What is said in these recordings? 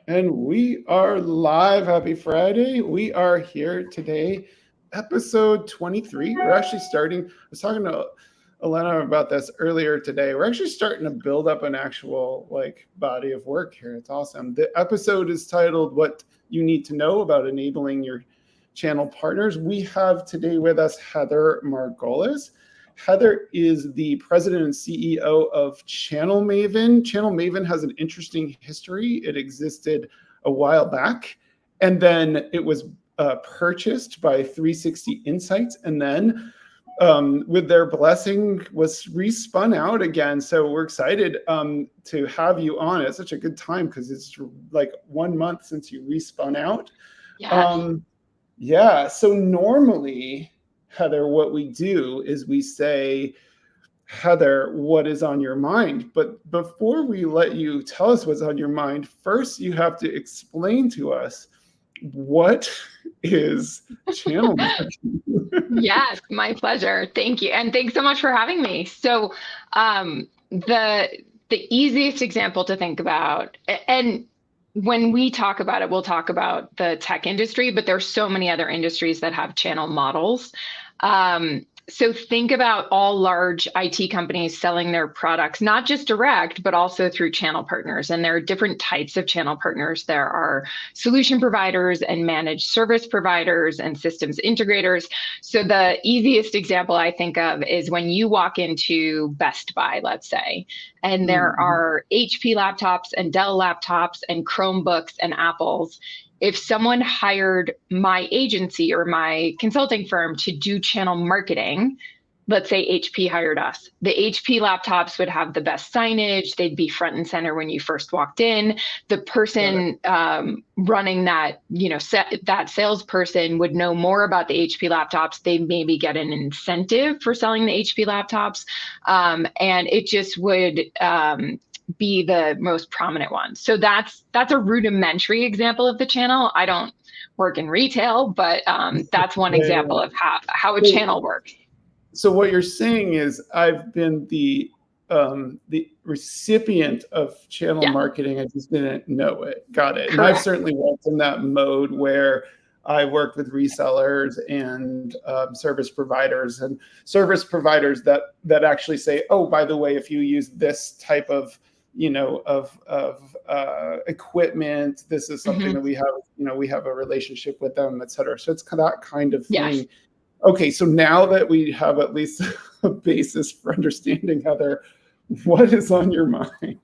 And we are live. Happy Friday. We are here today, episode 23. We're actually starting, I was talking to Elena about this earlier today. We're actually starting to build up an actual body of work here. It's awesome. The episode is titled What You Need to Know About Enabling Your Channel Partners. We have today with us Heather Margolis. Heather is the president and CEO of Channel Maven. Channel Maven has an interesting history. It existed a while back, and then it was purchased by 360 Insights, and then with their blessing was respun out again. So we're excited to have you on. It's such a good time because it's like 1 month since you respun out. Yes. So normally, Heather, what we do is we say, Heather, what is on your mind? But before we let you tell us what's on your mind, first you have to explain to us, what is channel marketing? Yes, my pleasure. Thank you. And thanks so much for having me. So the easiest example to think about, and when we talk about it, we'll talk about the tech industry, but there's so many other industries that have channel models. So think about all large IT companies selling their products, not just direct, but also through channel partners. And there are different types of channel partners. There are solution providers and managed service providers and systems integrators. So the easiest example I think of is when you walk into Best Buy, let's say, and there are HP laptops and Dell laptops and Chromebooks and Apples. If someone hired my agency or my consulting firm to do channel marketing, let's say HP hired us, the HP laptops would have the best signage. They'd be front and center when you first walked in. The person running that, that salesperson would know more about the HP laptops. They maybe get an incentive for selling the HP laptops. And it just would be the most prominent one. So that's a rudimentary example of the channel. I don't work in retail, but that's one example of how a channel works. So what you're saying is I've been the recipient of channel marketing. I just didn't know it. Got it. Correct. And I've certainly worked in that mode where I work with resellers and service providers that actually say, oh, by the way, if you use this type of equipment, this is something that we have, we have a relationship with them, et cetera. So it's that kind of thing. Yes. Okay. So now that we have at least a basis for understanding, Heather, what is on your mind?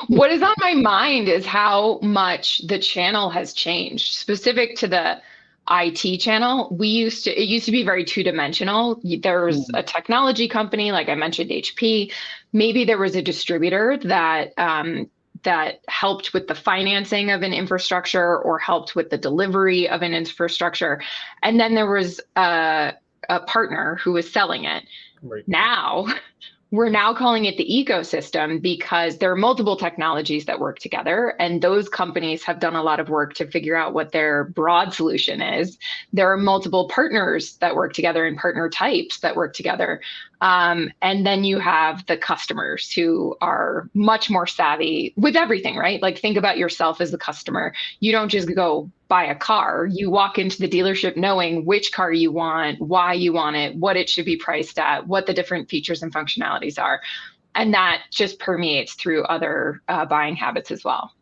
What is on my mind is how much the channel has changed. Specific to the IT channel, it used to be very two-dimensional. There was a technology company, like I mentioned, HP. Maybe there was a distributor that helped with the financing of an infrastructure or helped with the delivery of an infrastructure. And then there was a partner who was selling it. Right. Now, we're now calling it the ecosystem because there are multiple technologies that work together, and those companies have done a lot of work to figure out what their broad solution is. There are multiple partners that work together and partner types that work together. And then you have the customers who are much more savvy with everything, right? Like think about yourself as the customer. You don't just go buy a car. You walk into the dealership knowing which car you want, why you want it, what it should be priced at, what the different features and functionalities are. And that just permeates through other buying habits as well.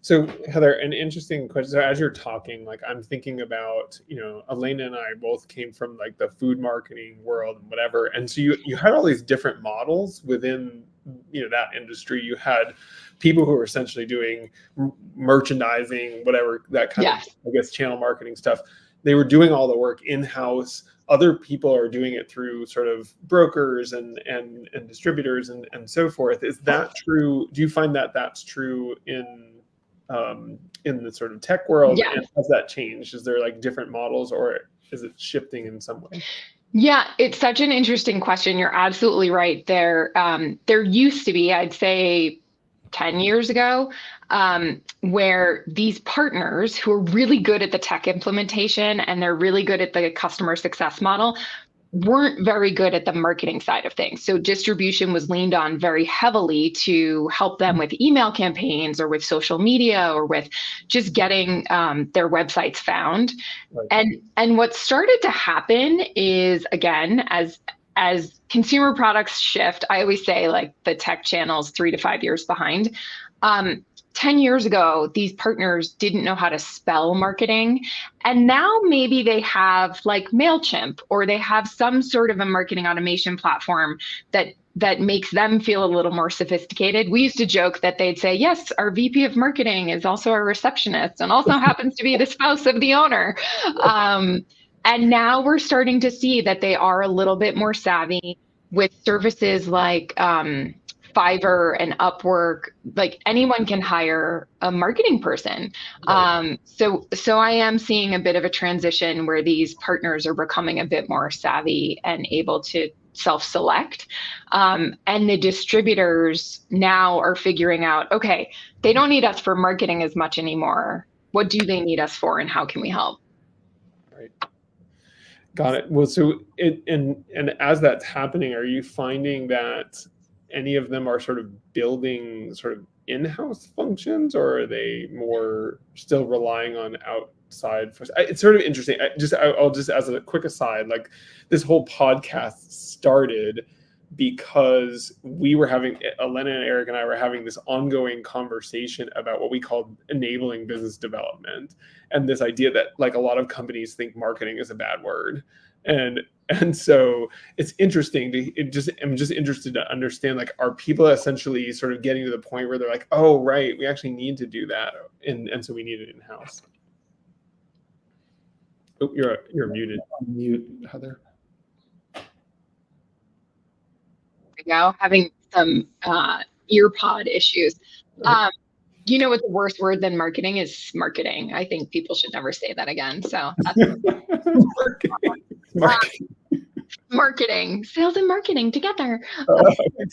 So Heather, an interesting question. So as you're talking, I'm thinking about, Elena and I both came from the food marketing world and whatever. And so you had all these different models within, that industry. You had people who were essentially doing merchandising, whatever, that kind of, channel marketing stuff. They were doing all the work in-house. Other people are doing it through sort of brokers and distributors and so forth. Is that true? Do you find that that's true in the sort of tech world? And has that changed? Is there different models, or is it shifting in some way? Yeah, it's such an interesting question. You're absolutely right. There used to be, I'd say 10 years ago, where these partners who are really good at the tech implementation and they're really good at the customer success model weren't very good at the marketing side of things. So distribution was leaned on very heavily to help them with email campaigns or with social media or with just getting their websites found. Right. And what started to happen is, again, as consumer products shift, I always say like the tech channel's 3 to 5 years behind. 10 years ago, these partners didn't know how to spell marketing. And now maybe they have like MailChimp or they have some sort of a marketing automation platform that makes them feel a little more sophisticated. We used to joke that they'd say, yes, our VP of marketing is also a receptionist and also happens to be the spouse of the owner. And now we're starting to see that they are a little bit more savvy with services like Fiverr and Upwork. Like anyone can hire a marketing person. Right. So I am seeing a bit of a transition where these partners are becoming a bit more savvy and able to self-select. And the distributors now are figuring out, okay, they don't need us for marketing as much anymore. What do they need us for and how can we help? Right. Got it. Well, so and as that's happening, are you finding that any of them are sort of building sort of in-house functions, or are they more still relying on outside? It's sort of interesting. I'll just, as a quick aside, like this whole podcast started because we were having, Elena and Eric and I were having this ongoing conversation about what we called enabling business development, and this idea that like a lot of companies think marketing is a bad word. And so it's interesting I'm just interested to understand, like, are people essentially sort of getting to the point where they're like, oh, right, we actually need to do that. And so we need it in-house. Oh, you're muted. Mute, Heather. Go having some earpod issues. You know what the worst word than marketing is? Marketing. I think people should never say that again. So that's marketing, sales and marketing together.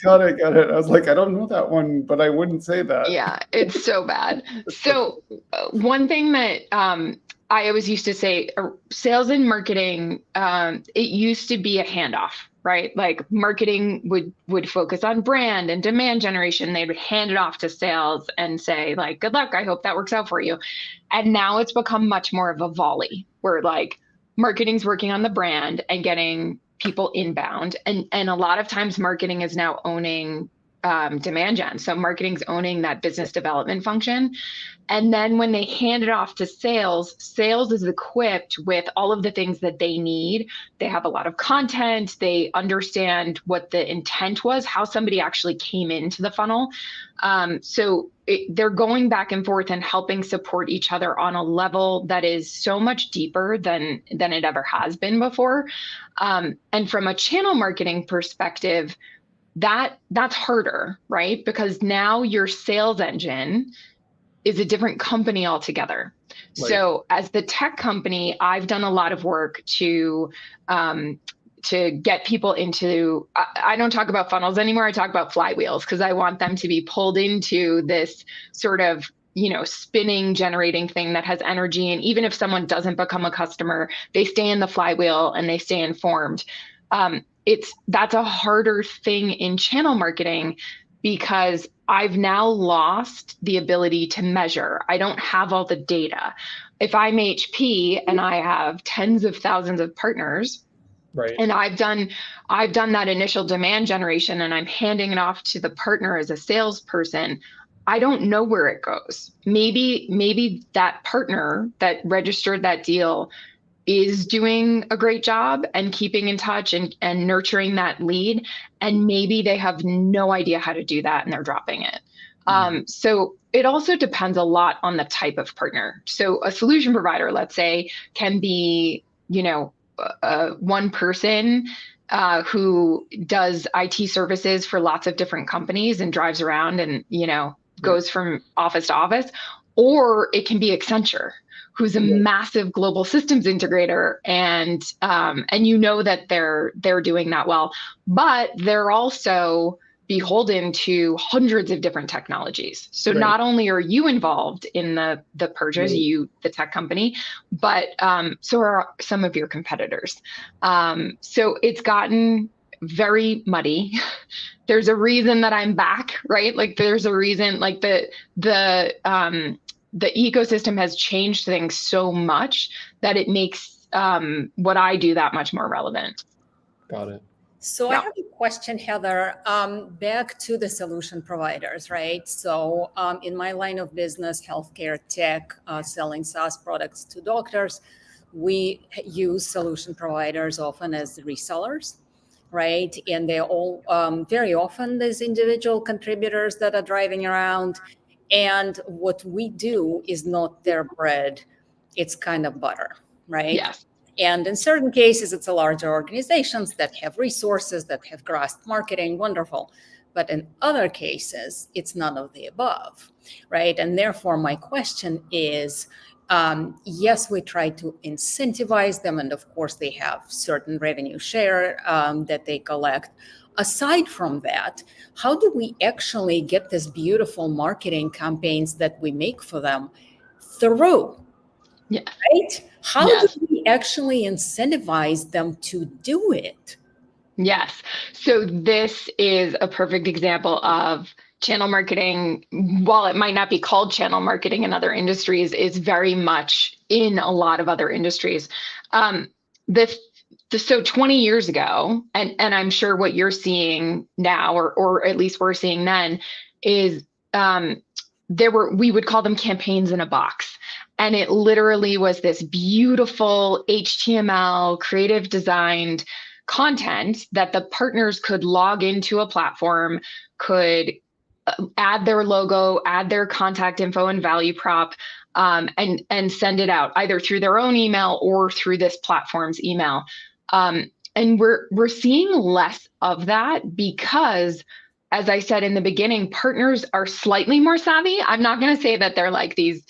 Got it. I was like, I don't know that one, but I wouldn't say that. Yeah, it's so bad. So one thing that I always used to say, sales and marketing, it used to be a handoff, right? Like marketing would focus on brand and demand generation. They would hand it off to sales and say like, good luck, I hope that works out for you. And now it's become much more of a volley where like marketing's working on the brand and getting people inbound. And a lot of times marketing is now owning demand gen. So marketing's owning that business development function. And then when they hand it off to sales, sales is equipped with all of the things that they need. They have a lot of content. They understand what the intent was, how somebody actually came into the funnel. They're going back and forth and helping support each other on a level that is so much deeper than it ever has been before. And from a channel marketing perspective, that's harder, right? Because now your sales engine is a different company altogether. Right. So as the tech company, I've done a lot of work to get people into, I don't talk about funnels anymore. I talk about flywheels because I want them to be pulled into this sort of, spinning, generating thing that has energy. And even if someone doesn't become a customer, they stay in the flywheel and they stay informed. That's a harder thing in channel marketing because I've now lost the ability to measure. I don't have all the data. If I'm HP and I have tens of thousands of partners, right, and I've done that initial demand generation and I'm handing it off to the partner as a salesperson, I don't know where it goes. Maybe that partner that registered that deal is doing a great job and keeping in touch and nurturing that lead. And maybe they have no idea how to do that and they're dropping it. So it also depends a lot on the type of partner. So a solution provider, let's say, can be, one person who does IT services for lots of different companies and drives around and, goes from office to office. or it can be Accenture, who's a massive global systems integrator, and you know that they're doing that well, but they're also beholden to hundreds of different technologies. So not only are you involved in the purchase, the tech company, but so are some of your competitors. So it's gotten very muddy. There's a reason that I'm back, right? Like there's a reason, like the ecosystem has changed things so much that it makes what I do that much more relevant. Got it. So I have a question, Heather, back to the solution providers, right? So in my line of business, healthcare, tech, selling SaaS products to doctors, we use solution providers often as resellers, right? And they're all very often these individual contributors that are driving around. And what we do is not their bread, it's kind of butter, right? Yes. And in certain cases, it's a larger organizations that have resources, that have grasped marketing, wonderful. But in other cases, it's none of the above, right? And therefore, my question is, yes, we try to incentivize them. And of course, they have certain revenue share that they collect. Aside from that, how do we actually get this beautiful marketing campaigns that we make for them through? Yeah. Right? How do we actually incentivize them to do it? Yes. So this is a perfect example of channel marketing. While it might not be called channel marketing in other industries, is very much in a lot of other industries. So 20 years ago, and I'm sure what you're seeing now, or at least we're seeing then, is we would call them campaigns in a box. And it literally was this beautiful HTML, creative designed content that the partners could log into a platform, could add their logo, add their contact info and value prop, and send it out either through their own email or through this platform's email. And we're seeing less of that because, as I said in the beginning, partners are slightly more savvy. I'm not going to say that they're like these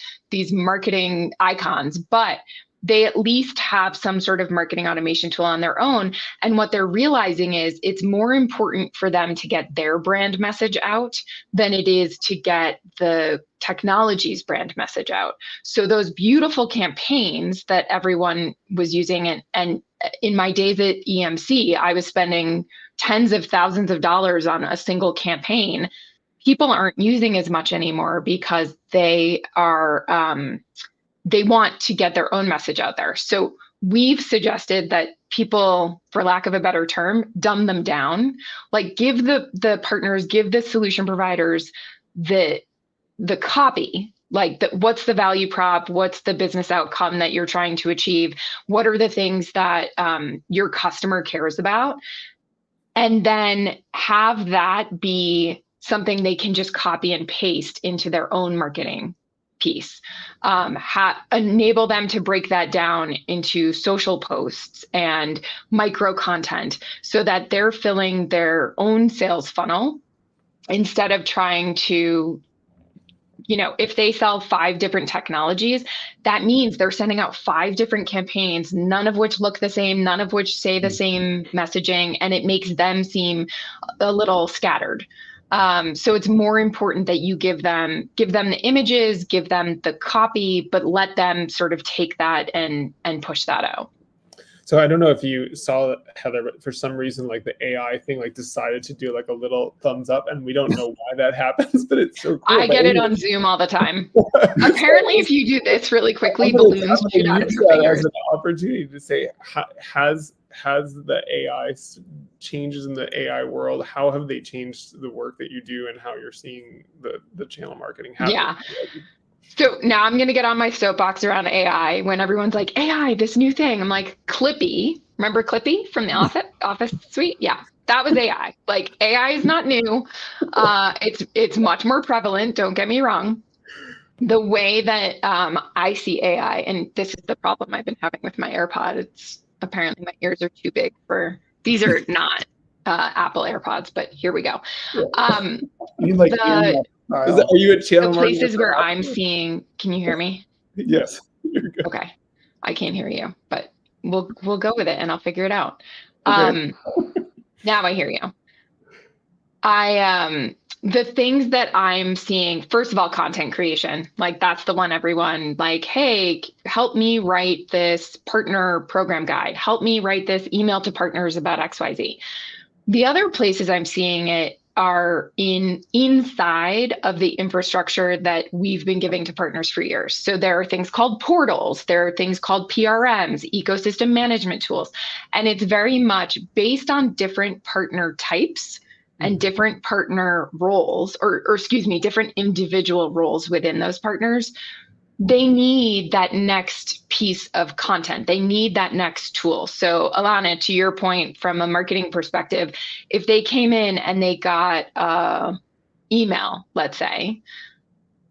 marketing icons, but they at least have some sort of marketing automation tool on their own. And what they're realizing is it's more important for them to get their brand message out than it is to get the technology's brand message out. So those beautiful campaigns that everyone was using, and in my days at EMC, I was spending tens of thousands of dollars on a single campaign. People aren't using as much anymore because they are, they want to get their own message out there. So we've suggested that people, for lack of a better term, dumb them down, like give the partners, give the solution providers the copy, like what's the value prop, what's the business outcome that you're trying to achieve, what are the things that your customer cares about, and then have that be something they can just copy and paste into their own marketing piece. Enable them to break that down into social posts and micro content so that they're filling their own sales funnel instead of trying to, if they sell 5 different technologies, that means they're sending out 5 different campaigns, none of which look the same, none of which say the same messaging, and it makes them seem a little scattered. So it's more important that you give them the images, give them the copy, but let them sort of take that and push that out. So I don't know if you saw, Heather, but for some reason, like the AI thing, like decided to do like a little thumbs up, and we don't know why that happens, but it's so cool. I get it on Zoom all the time. Apparently, if you do this really quickly, balloons shoot out of your fingers. As an opportunity to say, has the AI changes in the AI world, how have they changed the work that you do and how you're seeing the channel marketing happen? Yeah. So now I'm going to get on my soapbox around AI when everyone's like, AI, this new thing. I'm like, Clippy. Remember Clippy from the Office suite? Yeah, that was AI. Like, AI is not new. It's much more prevalent. Don't get me wrong. The way that I see AI, and this is the problem I've been having with my AirPod. It's apparently my ears are too big for, these are not Apple AirPods, but here we go. You like style. Are you at Channel The Marketing? places where I'm seeing, can you hear me? Yes. You're good. Okay. I can't hear you, but we'll go with it and I'll figure it out. Okay. Now I hear you. The things that I'm seeing, first of all, content creation, like that's the one everyone like, hey, help me write this partner program guide. Help me write this email to partners about XYZ. The other places I'm seeing it are inside of the infrastructure that we've been giving to partners for years. So there are things called portals, there are things called PRMs, ecosystem management tools, and it's very much based on different partner types and different partner roles, or excuse me, different individual roles within those partners. They need that next piece of content. They need that next tool. So Elena, to your point, from a marketing perspective, if they came in and they got email, let's say,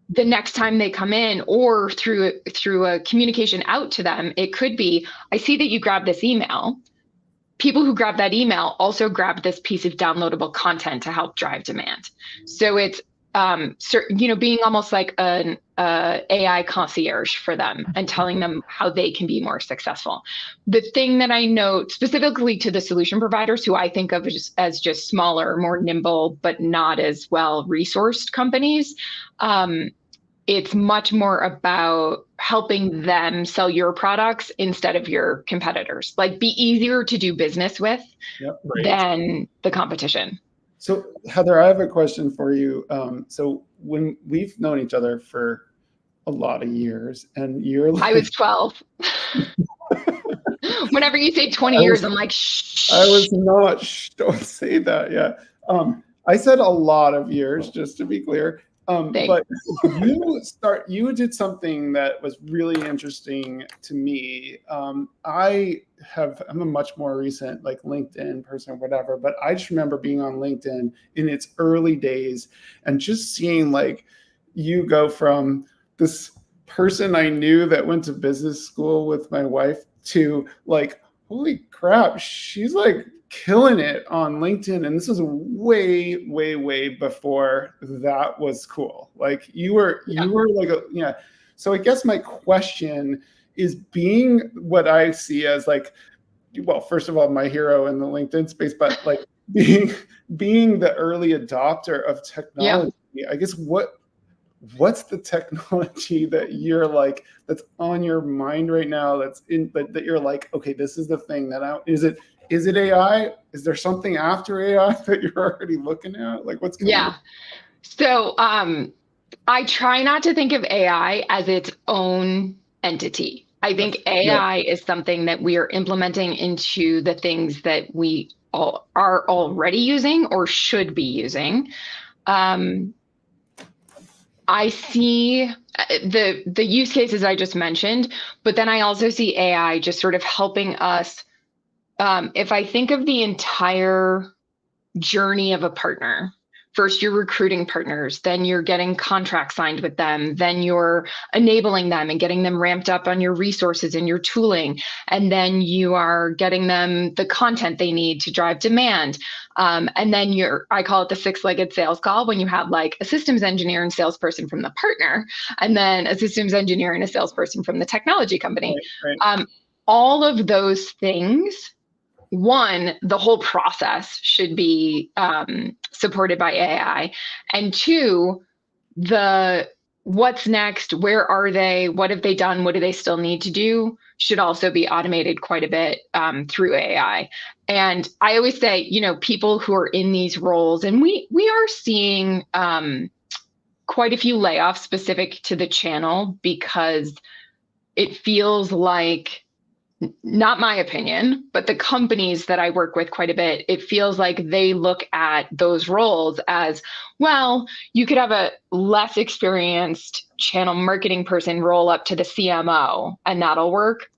the next time they come in or through a communication out to them, it could be, I see that you grabbed this email. People who grab that email also grab this piece of downloadable content to help drive demand. So it's being almost like an AI concierge for them and telling them how they can be more successful. The thing that I note specifically to the solution providers, who I think of as just smaller, more nimble, but not as well resourced companies, it's much more about helping them sell your products instead of your competitors. Like, be easier to do business with than the competition. So Heather, I have a question for you. So when we've known each other for a lot of years, and you're like, I was 12. Whenever you say 20 years, I'm like, shh. I was not, don't say that. Yeah. I said a lot of years, just to be clear. But you did something that was really interesting to me. I'm a much more recent like LinkedIn person or whatever, but I just remember being on LinkedIn in its early days and just seeing like you go from this person I knew that went to business school with my wife to like, holy crap, she's like killing it on LinkedIn. And this was way, way, way before that was cool. Like you were like, So I guess my question is, being what I see as like, well, first of all, my hero in the LinkedIn space, but like being the early adopter of technology, I guess what's the technology that you're like, that's on your mind right now, that you're like, okay, this is the thing is it AI? Is there something after AI that you're already looking at? Like what's going on? So I try not to think of AI as its own entity. I think AI is something that we are implementing into the things that we all are already using or should be using. I see the use cases I just mentioned, but then I also see AI just sort of helping us. If I think of the entire journey of a partner, first you're recruiting partners, then you're getting contracts signed with them, then you're enabling them and getting them ramped up on your resources and your tooling, and then you are getting them the content they need to drive demand. And then I call it the six-legged sales call, when you have like a systems engineer and salesperson from the partner, and then a systems engineer and a salesperson from the technology company. Right. All of those things, one, the whole process should be supported by AI. And two, what's next, where are they, what have they done, what do they still need to do, should also be automated quite a bit through AI. And I always say, people who are in these roles, and we are seeing quite a few layoffs specific to the channel, because it feels like, not my opinion, but the companies that I work with quite a bit, it feels like they look at those roles as, well, you could have a less experienced channel marketing person roll up to the CMO and that'll work.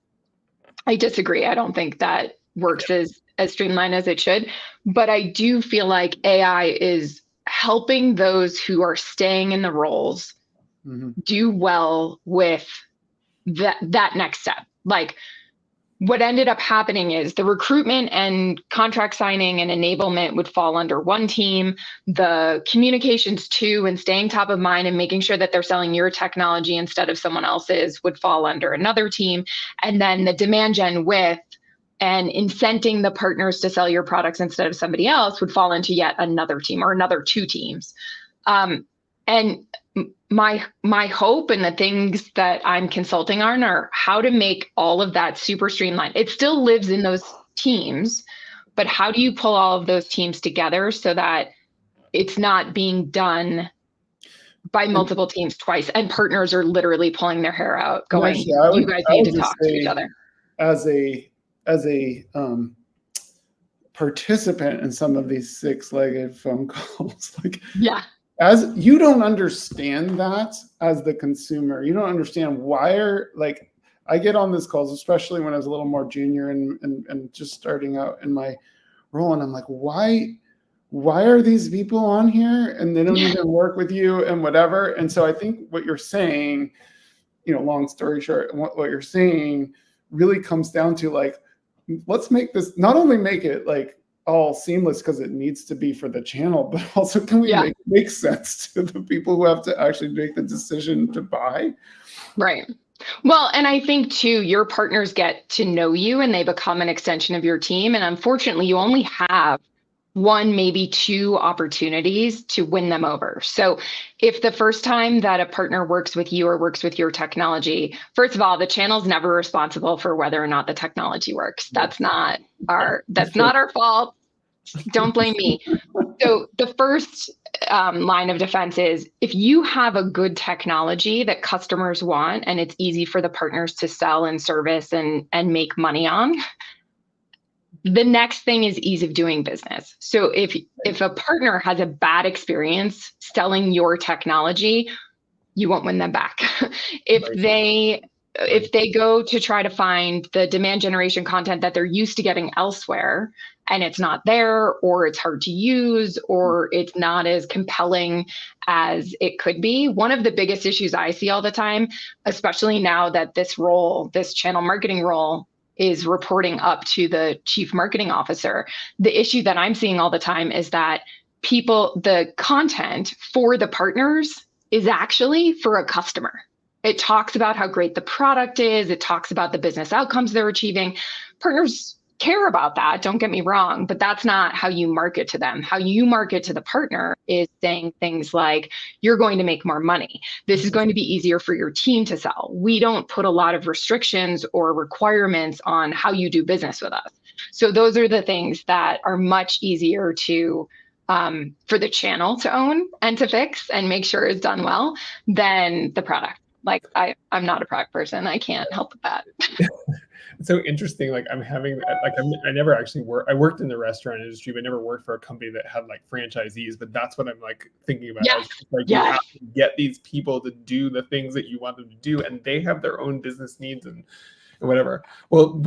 I disagree. I don't think that works as streamlined as it should, but I do feel like AI is helping those who are staying in the roles do well with that next step. Like, what ended up happening is the recruitment and contract signing and enablement would fall under one team, the communications too, and staying top of mind and making sure that they're selling your technology instead of someone else's would fall under another team. And then the demand gen with and incenting the partners to sell your products instead of somebody else would fall into yet another team or another two teams. And my hope and the things that I'm consulting on are how to make all of that super streamlined. It still lives in those teams, but how do you pull all of those teams together so that it's not being done by multiple teams twice and partners are literally pulling their hair out going, you guys need to talk to each other. As a participant in some of these six-legged phone calls, like, yeah, as you don't understand that as the consumer, you don't understand like I get on these calls, especially when I was a little more junior and just starting out in my role, and I'm like, why are these people on here and they don't even work with you and whatever? And so I think what you're saying, long story short, what you're saying really comes down to like, let's make this, not only make it like all seamless because it needs to be for the channel, but also can we make sense to the people who have to actually make the decision to buy? Right. Well, and I think too, your partners get to know you and they become an extension of your team. And unfortunately, you only have one, maybe two opportunities to win them over. So if the first time that a partner works with you or works with your technology, first of all, the channel's never responsible for whether or not the technology works. That's not our fault. Don't blame me. So the first line of defense is if you have a good technology that customers want and it's easy for the partners to sell and service and make money on, the next thing is ease of doing business. So if a partner has a bad experience selling your technology, you won't win them back. If they go to try to find the demand generation content that they're used to getting elsewhere and it's not there, or it's hard to use, or it's not as compelling as it could be. One of the biggest issues I see all the time, especially now that this channel marketing role is reporting up to the chief marketing officer. The issue that I'm seeing all the time is that the content for the partners is actually for a customer. It talks about how great the product is. It talks about the business outcomes they're achieving. Partners care about that, don't get me wrong, but that's not how you market to them. How you market to the partner is saying things like, you're going to make more money. This is going to be easier for your team to sell. We don't put a lot of restrictions or requirements on how you do business with us. So those are the things that are much easier to for the channel to own and to fix and make sure it's done well than the product. Like I'm not a product person. I can't help with that. It's so interesting. Like I never actually I worked in the restaurant industry, but never worked for a company that had like franchisees. But that's what I'm like thinking about. Yes. Like you have to get these people to do the things that you want them to do, and they have their own business needs and whatever. Well,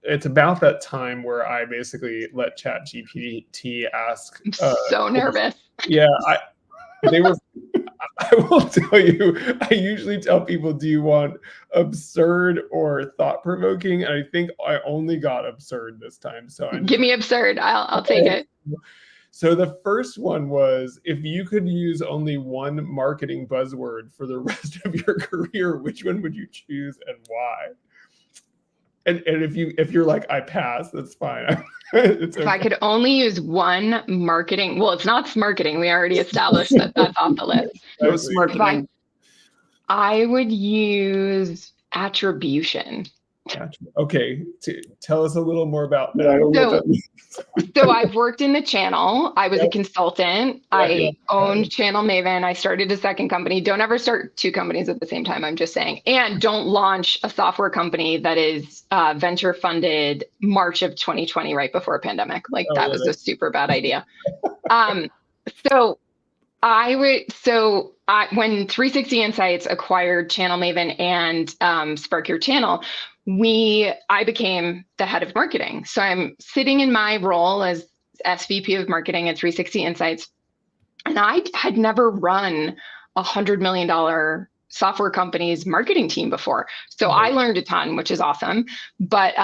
it's about that time where I basically let ChatGPT ask. I'm so nervous. Yeah, I will tell you, I usually tell people, do you want absurd or thought-provoking? And I think I only got absurd this time. So give me absurd. I'll take it. So the first one was, if you could use only one marketing buzzword for the rest of your career, which one would you choose and why? And if you're like, I pass, that's fine. If I could only use one marketing, well, it's not marketing. We already established that that's off the list. That was marketing. I would use attribution. Okay, tell us a little more about that. So I've worked in the channel. I was a consultant. I owned Channel Maven. I started a second company. Don't ever start two companies at the same time, I'm just saying. And don't launch a software company that is venture funded March of 2020, right before a pandemic. Like that was a super bad idea. When 360 Insights acquired Channel Maven and Spark Your Channel, I became the head of marketing. So I'm sitting in my role as SVP of marketing at 360 Insights. And I had never run $100 million software company's marketing team before. So I learned a ton, which is awesome. But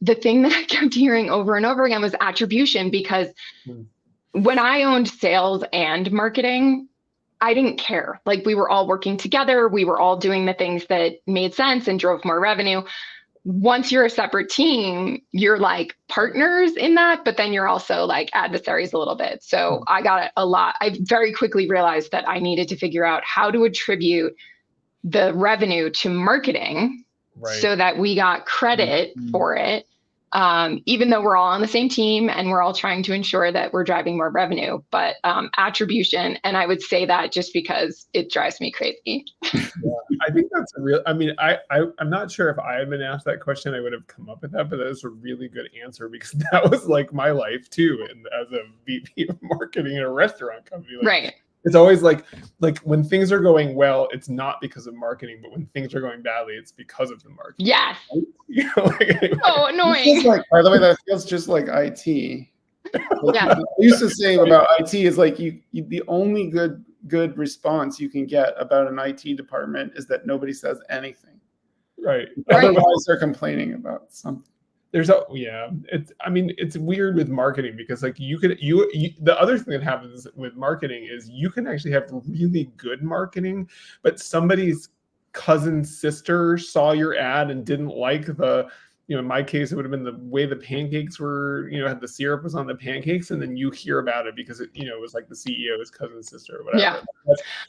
the thing that I kept hearing over and over again was attribution, because when I owned sales and marketing, I didn't care. Like, we were all working together. We were all doing the things that made sense and drove more revenue. Once you're a separate team, you're like partners in that, but then you're also like adversaries a little bit. So I got a lot. I very quickly realized that I needed to figure out how to attribute the revenue to marketing so that we got credit for it. Even though we're all on the same team and we're all trying to ensure that we're driving more revenue, but attribution. And I would say that just because it drives me crazy. I think that's a real, I mean, I'm not sure if I had been asked that question, I would have come up with that, but that was a really good answer, because that was like my life too. And as a VP of marketing in a restaurant company, like, it's always like when things are going well, it's not because of marketing, but when things are going badly, it's because of the marketing. Yes. You know, like, anyway. Oh, annoying. Like, by the way, that feels just like IT. Yeah. I used to say about IT is like you the only good response you can get about an IT department is that nobody says anything. Right. Otherwise, they're complaining about something. It's weird with marketing, because like the other thing that happens with marketing is you can actually have really good marketing, but somebody's cousin's sister saw your ad and didn't like in my case, it would have been the way the pancakes were, had the syrup was on the pancakes, and then you hear about it because it was like the CEO's cousin's sister or whatever.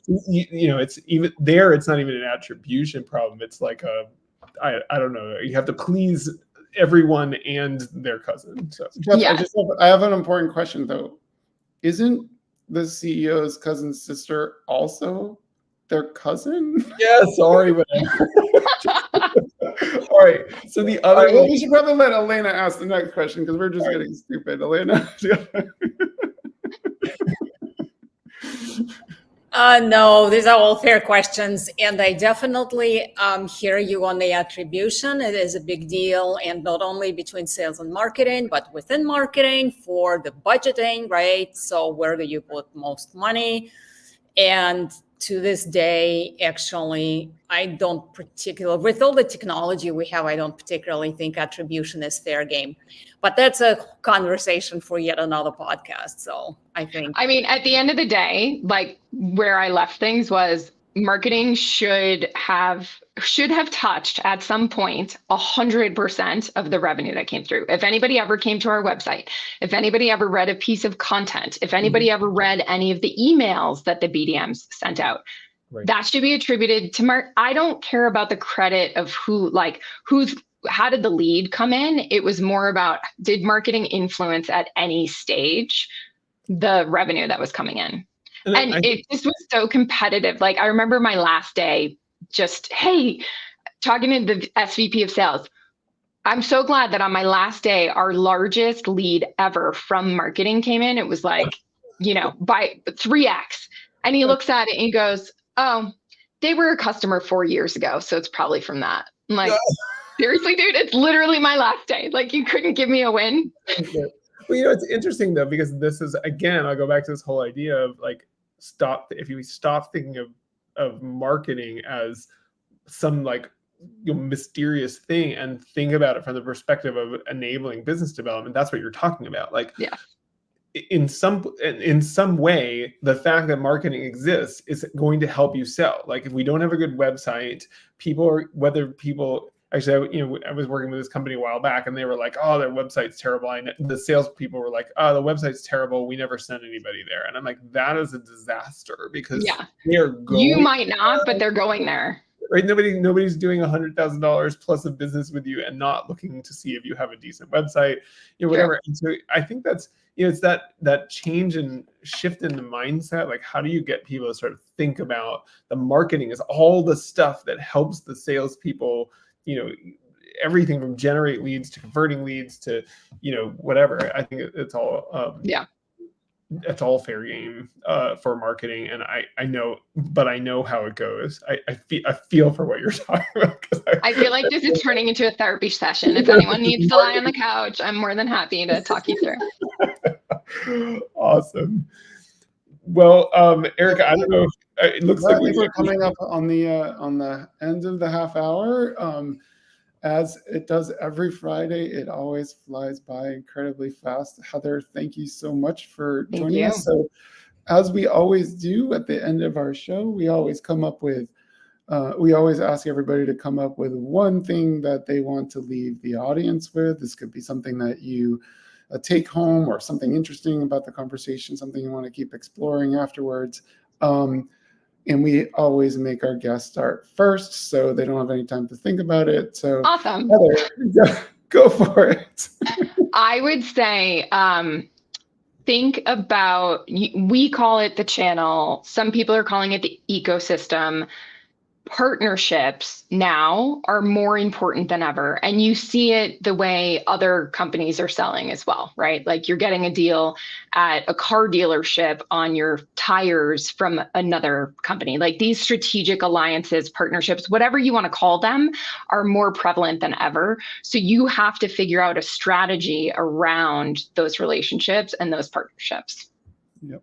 Yeah. It's even there. It's not even an attribution problem. It's like I don't know. You have to please everyone and their cousin. So Jeff, I have an important question though. Isn't the CEO's cousin's sister also their cousin? Yeah, sorry, but all right. So the other well, we should probably let Elena ask the next question, because we're just getting stupid. Elena. No, these are all fair questions. And I definitely hear you on the attribution. It is a big deal. And not only between sales and marketing, but within marketing for the budgeting, right? So where do you put most money? And to this day, actually, I don't particularly, with all the technology we have, I don't particularly think attribution is fair game. But that's a conversation for yet another podcast. So I mean, at the end of the day, like, where I left things was marketing should have touched at some point 100% of the revenue that came through. If anybody ever came to our website, if anybody ever read a piece of content, if anybody ever read any of the emails that the BDMs sent out, that should be attributed to I don't care about the credit of how did the lead come in? It was more about, did marketing influence at any stage the revenue that was coming in? And it just was so competitive. Like, I remember my last day, talking to the SVP of sales. I'm so glad that on my last day, our largest lead ever from marketing came in. It was like, by 3x. And he looks at it and he goes, "Oh, they were a customer 4 years ago, so it's probably from that." I'm like, seriously, dude, it's literally my last day. Like, you couldn't give me a win. Well, it's interesting though, because this is, again, I'll go back to this whole idea of like, if you stop thinking of marketing as some like mysterious thing and think about it from the perspective of enabling business development, that's what you're talking about. Like, in some way, the fact that marketing exists is going to help you sell. Like, if we don't have a good website, actually, I was working with this company a while back, and they were like, "Oh, their website's terrible." And the salespeople were like, "Oh, the website's terrible. We never send anybody there." And I'm like, that is a disaster, because they're going. You might not, but they're going there. Right? Nobody's doing $100,000 plus of business with you and not looking to see if you have a decent website, whatever. Sure. And so I think that's, it's that change and shift in the mindset. Like, how do you get people to sort of think about the marketing as all the stuff that helps the salespeople, everything from generate leads to converting leads to, whatever. I think it's all, it's all fair game for marketing. And I know how it goes. I feel for what you're talking about. I feel like this is turning into a therapy session. If anyone needs to lie on the couch, I'm more than happy to talk you through. Awesome. Well, Eric, I don't know It looks Well, like I think we're coming up on the end of the half hour. As it does every Friday, it always flies by incredibly fast. Heather, thank you so much for Thank joining you. us. So, as we always do at the end of our show, we always ask everybody to come up with one thing that they want to leave the audience with. This could be something that you take home, or something interesting about the conversation, something you want to keep exploring afterwards. And we always make our guests start first, so they don't have any time to think about it. So, Awesome. Heather, go for it. I would say, think about, we call it the channel. Some people are calling it the ecosystem. Partnerships now are more important than ever. And you see it the way other companies are selling as well, right? Like you're getting a deal at a car dealership on your tires from another company. Like these strategic alliances, partnerships, whatever you want to call them, are more prevalent than ever. So you have to figure out a strategy around those relationships and those partnerships. Yep.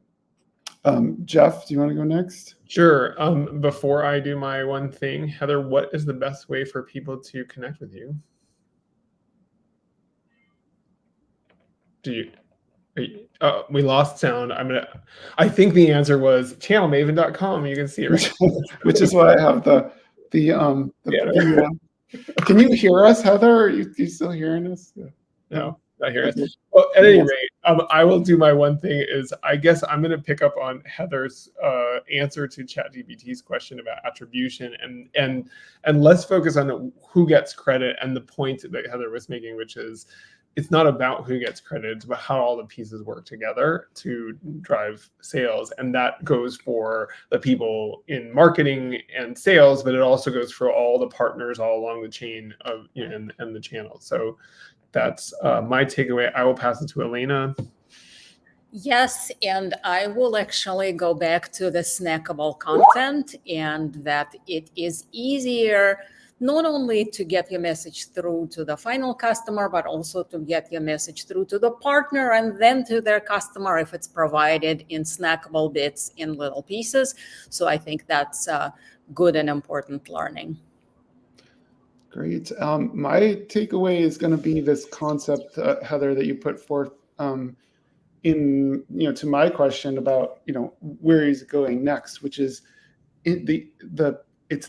Jeff, do you want to go next? Sure. Before I do my one thing, Heather, what is the best way for people to connect with you? We lost sound. I think the answer was channelmaven.com. You can see it right. Which is why I have the Can you hear us, Heather? Are you still hearing us? Yeah. No, not hearing us. Well, at any rate, I will do my one thing is, I guess I'm going to pick up on Heather's answer to ChatGPT's question about attribution, and let's focus on who gets credit and the point that Heather was making, which is it's not about who gets credit, it's about how all the pieces work together to drive sales. And that goes for the people in marketing and sales, but it also goes for all the partners all along the chain of, and the channel. So that's my takeaway. I will pass it to Elena. Yes, and I will actually go back to the snackable content, and that it is easier not only to get your message through to the final customer, but also to get your message through to the partner and then to their customer if it's provided in snackable bits in little pieces. So I think that's good and important learning. Great. My takeaway is going to be this concept, Heather, that you put forth in, to my question about, where he's going next, which is it's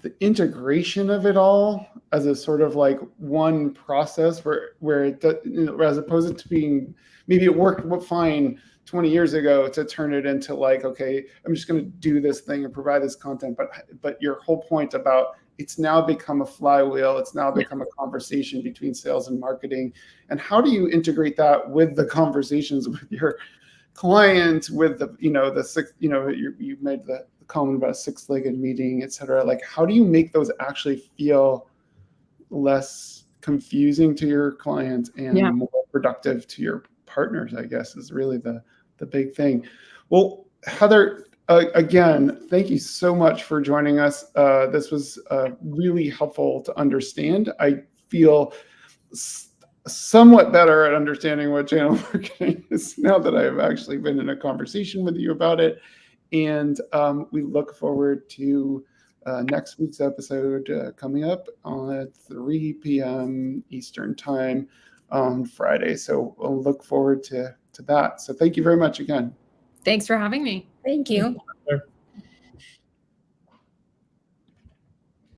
the integration of it all as a sort of like one process where it does, as opposed to being, maybe it worked fine 20 years ago to turn it into like, okay, I'm just going to do this thing and provide this content. But your whole point about it's now become a flywheel, it's now become a conversation between sales and marketing. And how do you integrate that with the conversations with your clients, with the, you made the comment about a six-legged meeting, et cetera. Like, how do you make those actually feel less confusing to your clients and more productive to your partners, I guess, is really the big thing. Well, Heather, again, thank you so much for joining us. This was really helpful to understand. I feel somewhat better at understanding what channel marketing is now that I've actually been in a conversation with you about it. And we look forward to next week's episode coming up at 3 p.m. Eastern Time on Friday. So we'll look forward to that. So thank you very much again. Thanks for having me. Thank you.